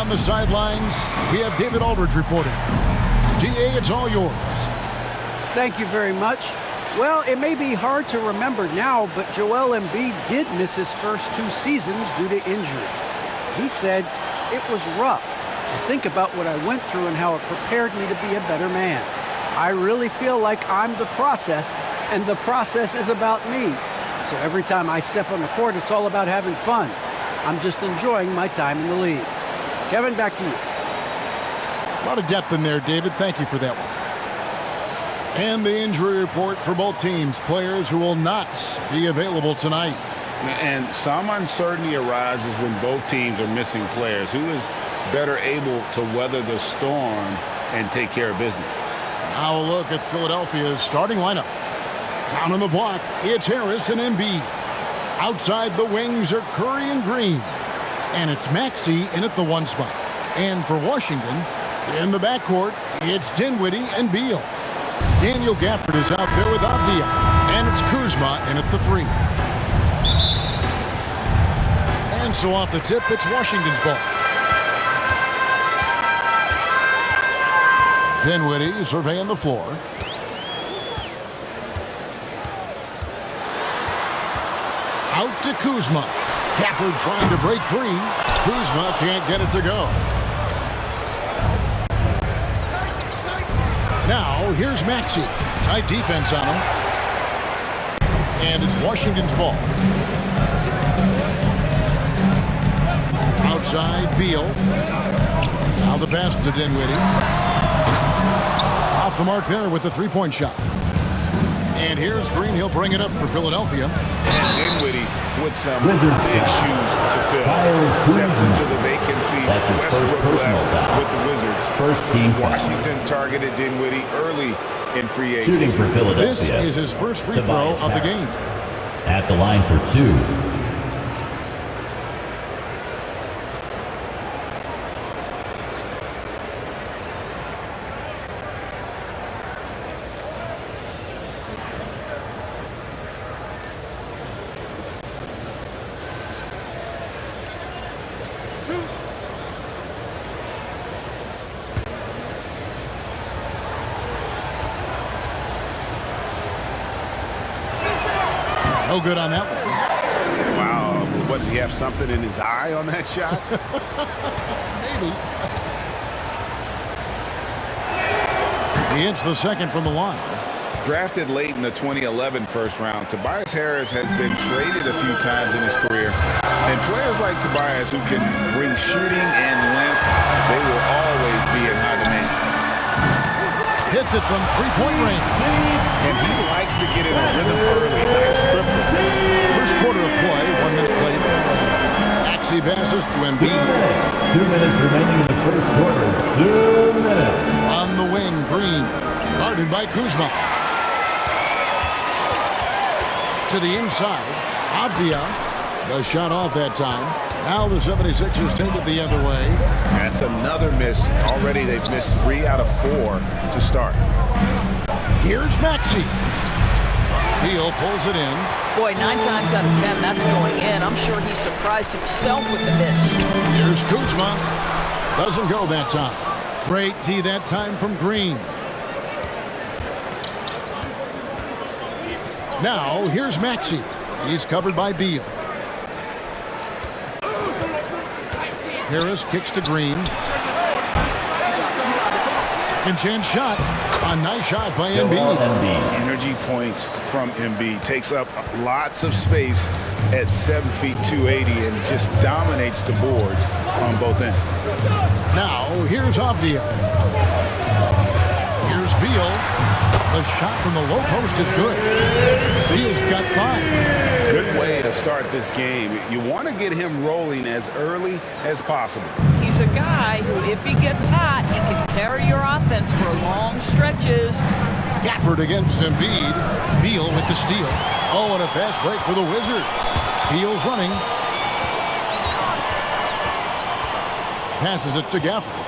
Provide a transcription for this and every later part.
on the sidelines, we have David Aldridge reporting. DA, it's all yours. Thank you very much. Well, it may be hard to remember now, but Joel Embiid did miss his first 2 seasons due to injuries. He said, "It was rough. I think about what I went through and how it prepared me to be a better man. I really feel like I'm the process, and the process is about me. So every time I step on the court, it's all about having fun. I'm just enjoying my time in the league." Kevin, back to you. A lot of depth in there, David. Thank you for that one. And the injury report for both teams. Players who will not be available tonight. And some uncertainty arises when both teams are missing players. Who is better able to weather the storm and take care of business? Now a look at Philadelphia's starting lineup. Down on the block, it's Harris and Embiid. Outside the wings are Curry and Green. And it's Maxey in at the 1 spot. And for Washington, in the backcourt, it's Dinwiddie and Beal. Daniel Gafford is out there with Avdia. And it's Kuzma in at the 3. And so off the tip, it's Washington's ball. Dinwiddie surveying the floor. Out to Kuzma. Gafford trying to break free. Kuzma can't get it to go. Now, here's Maxey. Tight defense on him. And it's Washington's ball. Outside, Beal. Now the pass to Dinwiddie. Off the mark there with the 3-point shot. And here's Green. He'll bring it up for Philadelphia. And Dinwiddie with some big shoes to fill. Steps into the vacancy. That's his first personal foul with the Wizards. First team foul. Washington targeted Dinwiddie early in free agency. Shooting for Philadelphia. This is his first free throw of the game. At the line for 2. No good on that one. Wow. What, did he have something in his eye on that shot? Maybe. He hits the second from the line. Drafted late in the 2011 first round, Tobias Harris has been traded a few times in his career. And players like Tobias who can bring shooting and length, they will always be in high demand. Hits it from 3-point range. And he likes to get in a rhythm early. Nice triple. First quarter of play, 1 minute played. Maxey passes to Embiid. 2 minutes remaining in the first quarter. 2 minutes. On the wing, Green. Guarded by Kuzma. To the inside. Avdia. The shot off that time. Now the 76ers take it the other way. That's another miss. Already they've missed 3 out of 4 to start. Here's Maxey. Beal pulls it in. Boy, 9 times out of 10, that's going in. I'm sure he surprised himself with the miss. Here's Kuzma. Doesn't go that time. Great D that time from Green. Now, here's Maxey. He's covered by Beal. Harris kicks to Green. Second chance shot. A nice shot by Embiid. Energy points from Embiid. Takes up lots of space at 7 feet 280 and just dominates the boards on both ends. Now, here's Avdia. Here's Beal. The shot from the low post is good. Beal's got 5. Good way to start this game. You want to get him rolling as early as possible. He's a guy who, if he gets hot, he can carry your offense for long stretches. Gafford against Embiid. Beal with the steal. Oh, and a fast break for the Wizards. Beal's running. Passes it to Gafford.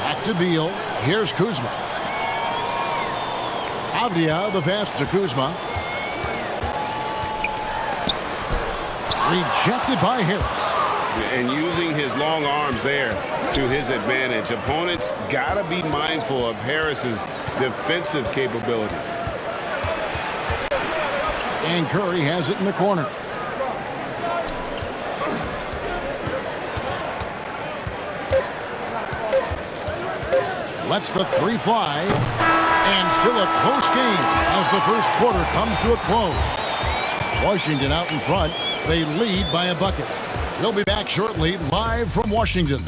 Back to Beal. Here's Kuzma. Avdia, the pass to Kuzma. Rejected by Harris. And using his long arms there to his advantage. Opponents got to be mindful of Harris's defensive capabilities. And Curry has it in the corner. Lets the three fly. And still a close game as the first quarter comes to a close. Washington out in front. They lead by a bucket. We'll be back shortly, live from Washington.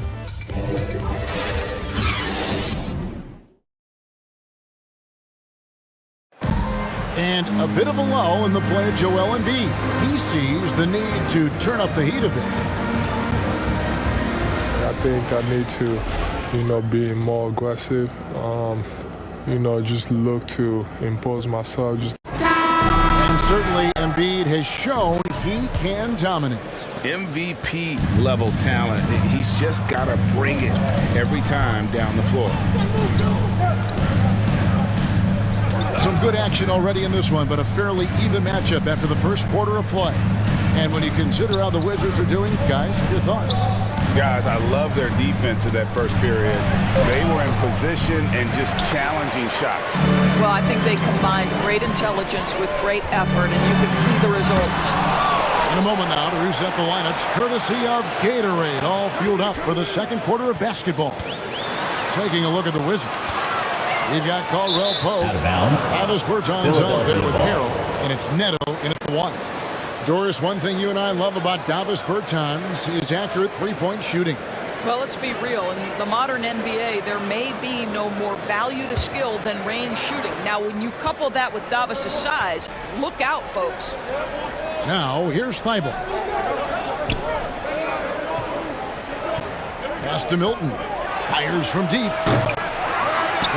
And a bit of a lull in the play of Joel Embiid. He sees the need to turn up the heat a bit. I think I need to, be more aggressive. Just look to impose myself. And certainly Embiid has shown he can dominate. MVP level talent. He's just got to bring it every time down the floor. Some good action already in this one, but a fairly even matchup after the first quarter of play. And when you consider how the Wizards are doing, guys, your thoughts? Guys, I love their defense in that first period. They were in position and just challenging shots. Well, I think they combined great intelligence with great effort, and you can see the results. In a moment now to reset the lineups, courtesy of Gatorade, all fueled up for the second quarter of basketball. Taking a look at the Wizards. We've got Caldwell Pope. Out of bounds. Travis Bertans out there with Harrell, and it's Neto in at the one. Doris, one thing you and I love about Davis Bertans is accurate three-point shooting. Well, let's be real. In the modern NBA, there may be no more value to skill than range shooting. Now, when you couple that with Davis's size, look out, folks. Now, here's Thibault. Pass to Milton. Fires from deep.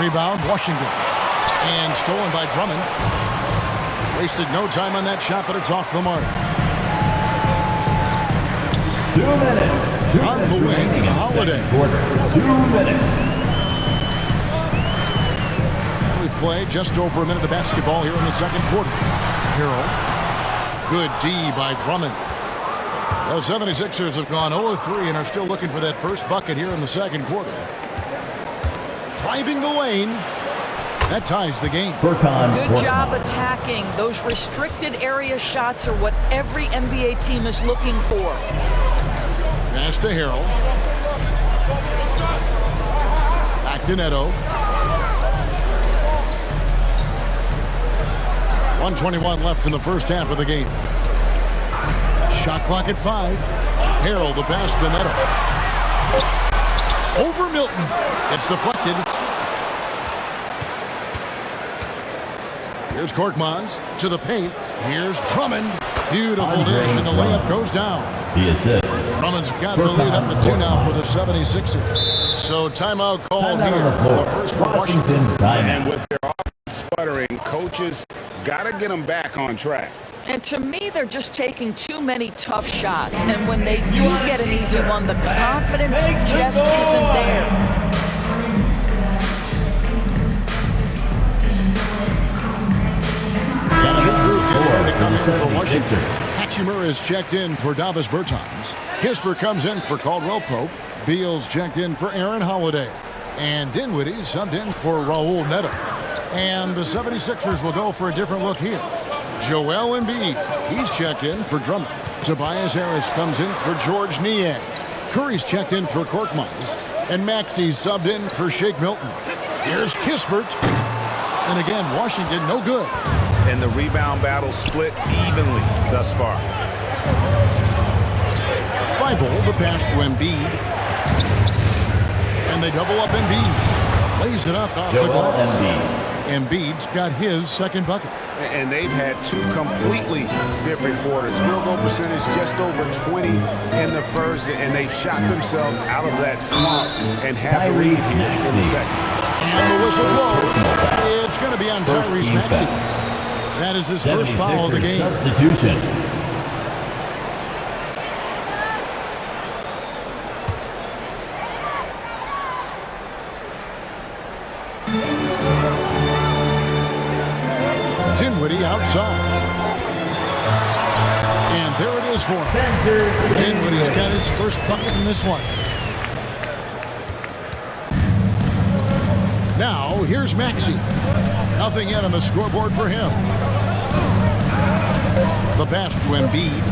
Rebound, Washington. And stolen by Drummond. Wasted no time on that shot, but it's off the mark. 2 minutes. 2 On minutes the wing, remaining in Holiday. second quarter. 2 minutes. We play just over a minute of basketball here in the second quarter. Harrell. Good D by Drummond. The 76ers have gone 0-3 and are still looking for that first bucket here in the second quarter. Driving the lane. That ties the game. Good job attacking. Those restricted area shots are what every NBA team is looking for. Pass to Harrell. Back to Neto. 1:21 left in the first half of the game. Shot clock at 5. Harrell, the pass to Neto. Over Milton. It's deflected. Here's Korkmaz to the paint. Here's Drummond. Beautiful dish, and the layup goes down. The assist. Drummond's got the lead up to 2 now for the 76ers. So timeout called here. The first for Washington. And with their offense sputtering, coaches got to get them back on track. And to me, they're just taking too many tough shots. And when they do get an easy one, the confidence just isn't there. For Washington, Hatchimer is checked in for Davis Bertans. Kisper comes in for Caldwell Pope. Beals checked in for Aaron Holiday. And Dinwiddie subbed in for Raul Neto. And the 76ers will go for a different look here. Joel Embiid, he's checked in for Drummond. Tobias Harris comes in for George Niang. Curry's checked in for Korkmaz. And Maxey's subbed in for Shake Milton. Here's Kispert. And again, Washington no good. And the rebound battle split evenly thus far. Thibault, the pass to Embiid. And they double up Embiid. Lays it up off the glass. Embiid's got his second bucket. And they've had two completely different quarters. Field goal percentage just over 20 in the first, and they've shot themselves out of that slump and have the lead here in the second. And the whistle blows. It's going to be on Tyrese Maxey. That is his first foul of the game. Substitution. Dinwiddie outside. And there it is for him. Dinwiddie's got his first bucket in this one. Now, here's Maxey. Nothing yet on the scoreboard for him. The pass to Embiid.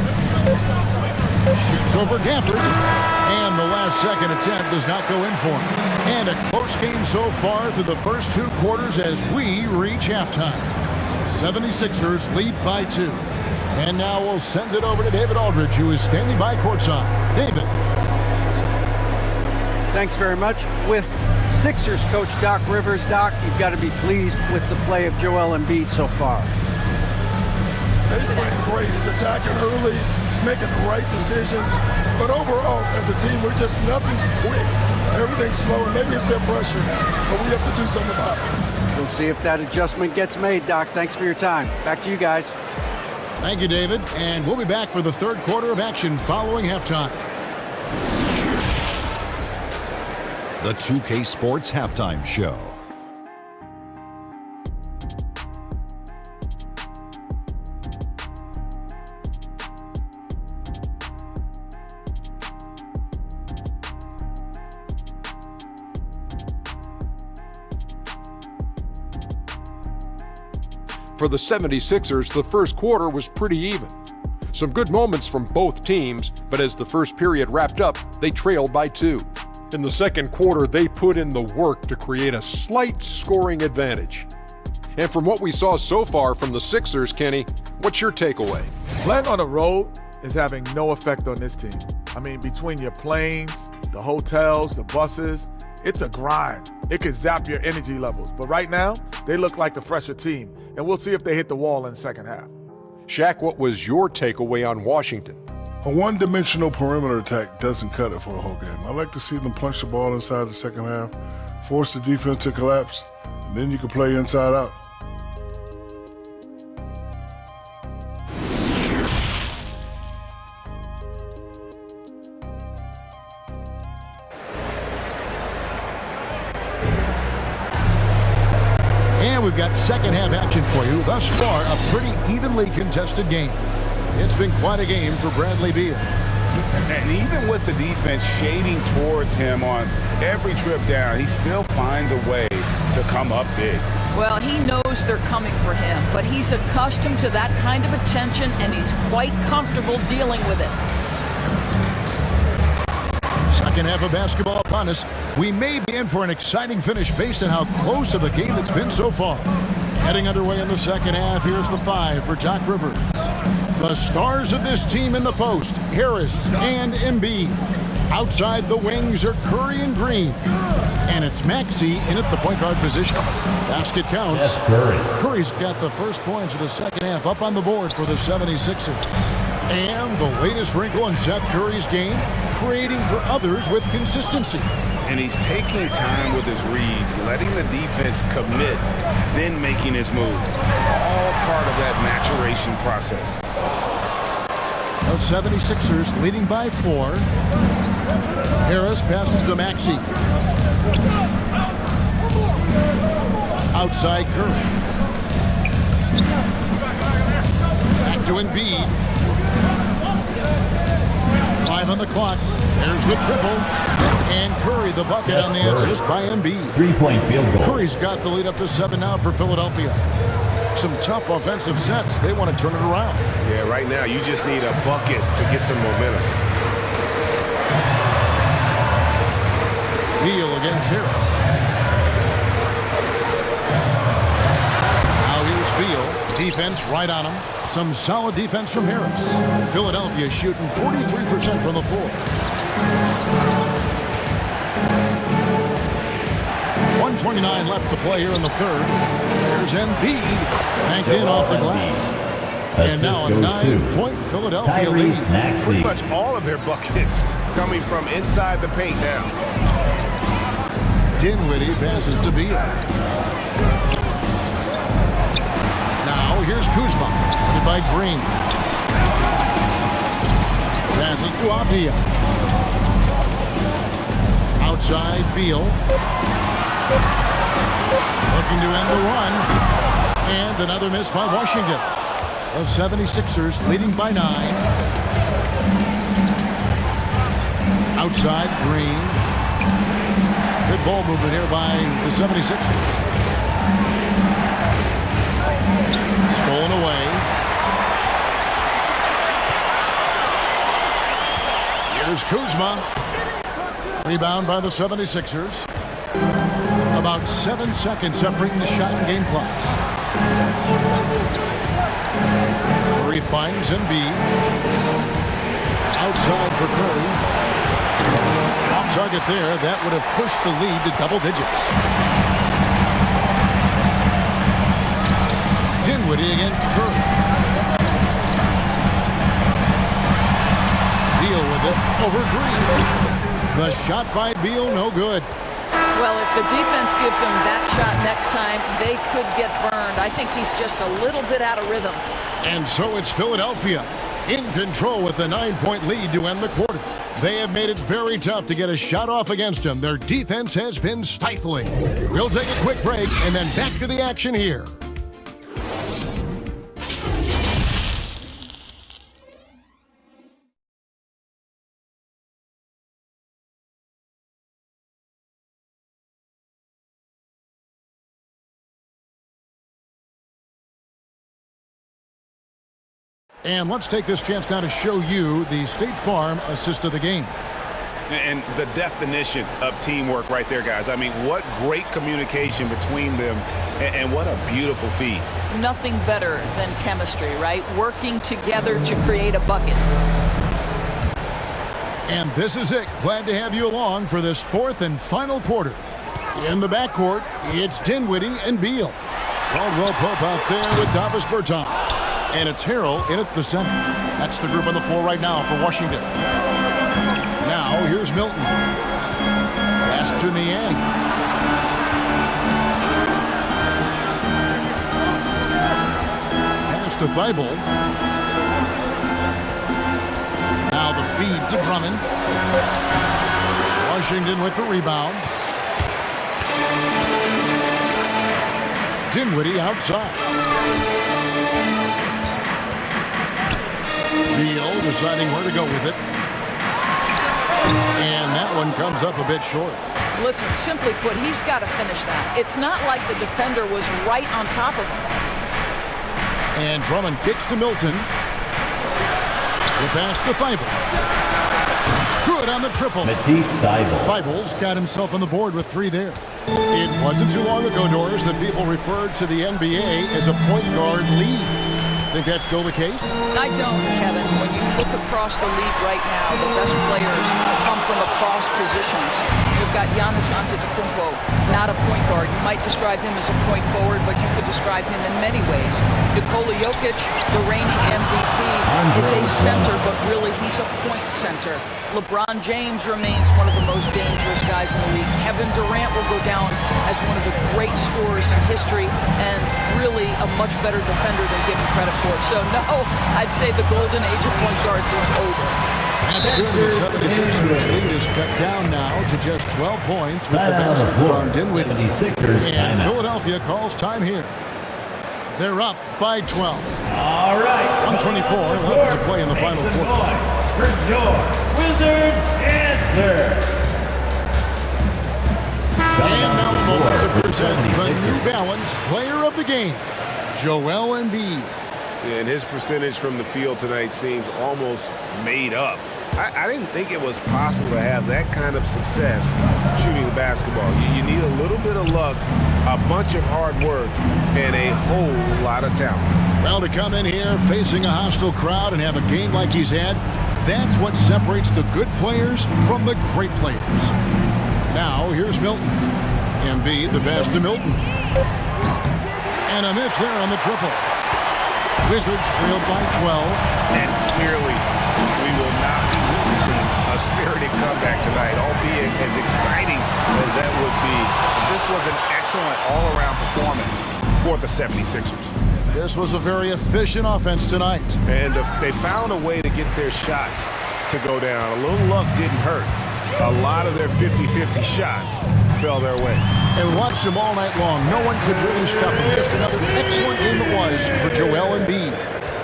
Shoots over Gafford. And the last second attempt does not go in for him. And a close game so far through the first 2 quarters as we reach halftime. 76ers lead by 2. And now we'll send it over to David Aldridge, who is standing by courtside. David. Thanks very much. With Sixers coach Doc Rivers, Doc, you've got to be pleased with the play of Joel Embiid so far. He's playing great. He's attacking early. He's making the right decisions. But overall, as a team, we're just nothing's quick. Everything's slow, and maybe it's their pressure, but we have to do something about it. We'll see if that adjustment gets made, Doc. Thanks for your time. Back to you guys. Thank you, David. And we'll be back for the third quarter of action following halftime. The 2K Sports Halftime Show. For the 76ers, the first quarter was pretty even. Some good moments from both teams, but as the first period wrapped up, they trailed by 2. In the second quarter, they put in the work to create a slight scoring advantage. And from what we saw so far from the Sixers, Kenny, what's your takeaway? Playing on the road is having no effect on this team. I mean, between your planes, the hotels, the buses, it's a grind. It could zap your energy levels. But right now, they look like the fresher team, and we'll see if they hit the wall in the second half. Shaq, what was your takeaway on Washington? A one-dimensional perimeter attack doesn't cut it for a whole game. I like to see them punch the ball inside the second half, force the defense to collapse, and then you can play inside out. And we've got second half action for you. Thus far, a pretty evenly contested game. It's been quite a game for Bradley Beal. And even with the defense shading towards him on every trip down, he still finds a way to come up big. Well, he knows they're coming for him, but he's accustomed to that kind of attention, and he's quite comfortable dealing with it. Second half of basketball upon us. We may be in for an exciting finish based on how close of a game it's been so far. Heading underway in the second half, here's the 5 for Doc Rivers. The stars of this team in the post, Harris and Embiid. Outside the wings are Curry and Green. And it's Maxey in at the point guard position. Basket counts. Curry's got the first points of the second half up on the board for the 76ers. And the latest wrinkle in Seth Curry's game, creating for others with consistency. And he's taking time with his reads, letting the defense commit, then making his move. All part of that maturation process. The 76ers leading by 4. Harris passes to Maxey. Outside Curry. Back to Embiid. 5 on the clock. There's the triple. And Curry the bucket on the assist by Embiid. 3-point field goal. Curry's got the lead up to 7 now for Philadelphia. Some tough offensive sets. They want to turn it around. Yeah, right now you just need a bucket to get some momentum. Beal against Harris. Now here's Beal. Defense right on him. Some solid defense from Harris. Philadelphia shooting 43% from the floor. 1:29 left to play here in the third. There's Embiid. Banked in off the glass. And now a 9-point Philadelphia lead. Pretty much all of their buckets coming from inside the paint now. Dinwiddie passes to Beal. Now here's Kuzma. Headed by Green. Passes to Avdia. Outside Beal. Looking to end the run. And another miss by Washington. The 76ers leading by 9. Outside, Green. Good ball movement here by the 76ers. Stolen away. Here's Kuzma. Rebound by the 76ers. About 7 seconds separating the shot and game clocks. Curry finds Embiid. Outside for Curry. Off target there. That would have pushed the lead to double digits. Dinwiddie against Curry. Beal with it over Green. The shot by Beal, no good. Well, if the defense gives him that shot next time, they could get burned. I think he's just a little bit out of rhythm. And so it's Philadelphia in control with the 9-point lead to end the quarter. They have made it very tough to get a shot off against them. Their defense has been stifling. We'll take a quick break and then back to the action here. And let's take this chance now to show you the State Farm assist of the game. And the definition of teamwork right there, guys. I mean, what great communication between them, and what a beautiful feed. Nothing better than chemistry, right? Working together to create a bucket. And this is it. Glad to have you along for this fourth and final quarter. In the backcourt, it's Dinwiddie and Beal. Caldwell Pope out there with Davis Bertans. And it's Harrell in at the center. That's the group on the floor right now for Washington. Now, here's Milton. Pass to Niang. Pass to Thibault. Now the feed to Drummond. Washington with the rebound. Dinwiddie outside. Beal deciding where to go with it. And that one comes up a bit short. Listen, simply put, he's got to finish that. It's not like the defender was right on top of him. And Drummond kicks to Milton. The pass to Thibault. Good on the triple. Matisse Thibault. Thibault's got himself on the board with 3 there. It wasn't too long ago, Doris, that people referred to the NBA as a point guard league. Think that's still the case? I don't, Kevin. When you look across the league right now, the best players come from across positions. You've got Giannis Antetokounmpo, not a point guard. You might describe him as a point forward, but you could describe him in many ways. Nikola Jokic, the reigning MVP, is a center, but really he's a point center. LeBron James remains one of the most dangerous guys in the league. Kevin Durant will go down as one of the great scorers in history and really a much better defender than given credit for. So, no, I'd say the golden age of point guards is over. That's good. The 76ers lead is cut down now to just 12 points with the basket from Dinwiddie. And Philadelphia calls time here. They're up by 12. All right. 124 left to play in the final quarter. For your Wizards answer. And now the moment to present the New Balance Player of the Game, Joel Embiid. And his percentage from the field tonight seems almost made up. I didn't think it was possible to have that kind of success shooting the basketball. You need a little bit of luck, a bunch of hard work, and a whole lot of talent. Well, to come in here facing a hostile crowd and have a game like he's had, that's what separates the good players from the great players. Now, here's Milton. Embiid, the pass to Milton. And a miss there on the triple. Wizards trailed by 12. And clearly, we will not be witnessing a spirited comeback tonight, albeit as exciting as that would be. This was an excellent all-around performance for the 76ers. This was a very efficient offense tonight. And they found a way to get their shots to go down. A little luck didn't hurt. A lot of their 50-50 shots fell their way. And watched them all night long. No one could really stop them. Just another excellent game it was for Joel Embiid.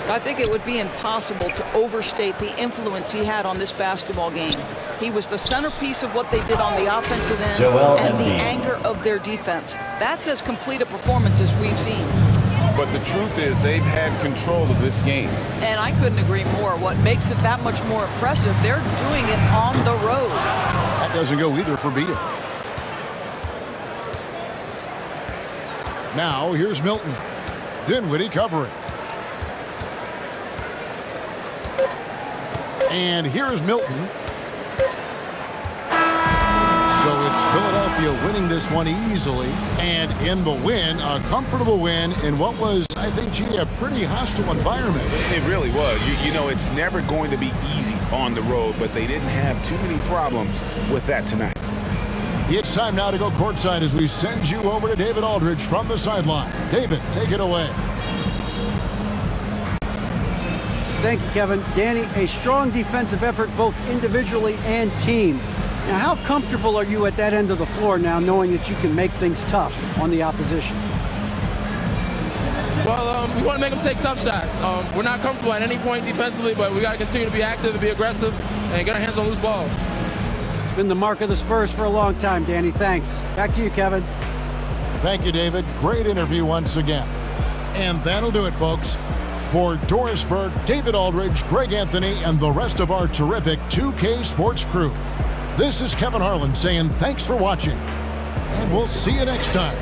I think it would be impossible to overstate the influence he had on this basketball game. He was the centerpiece of what they did on the offensive end and the anchor of their defense. That's as complete a performance as we've seen. But the truth is they've had control of this game. And I couldn't agree more. What makes it that much more impressive, they're doing it on the road. That doesn't go either for Beal. Now here's Milton. Dinwiddie covering. And here's Milton. So it's Philadelphia winning this one easily. And in the win, a comfortable win in what was, I think, gee, a pretty hostile environment. It really was. You know, it's never going to be easy on the road, but they didn't have too many problems with that tonight. It's time now to go courtside as we send you over to David Aldridge from the sideline. David, take it away. Thank you, Kevin. Danny, a strong defensive effort both individually and team. Now, how comfortable are you at that end of the floor now, knowing that you can make things tough on the opposition? Well, we want to make them take tough shots. We're not comfortable at any point defensively, but we got to continue to be active and be aggressive and get our hands on loose balls. It's been the mark of the Spurs for a long time, Danny. Thanks. Back to you, Kevin. Thank you, David. Great interview once again. And that'll do it, folks. For Doris Burke, David Aldridge, Greg Anthony, and the rest of our terrific 2K Sports crew, this is Kevin Harlan saying thanks for watching, and we'll see you next time.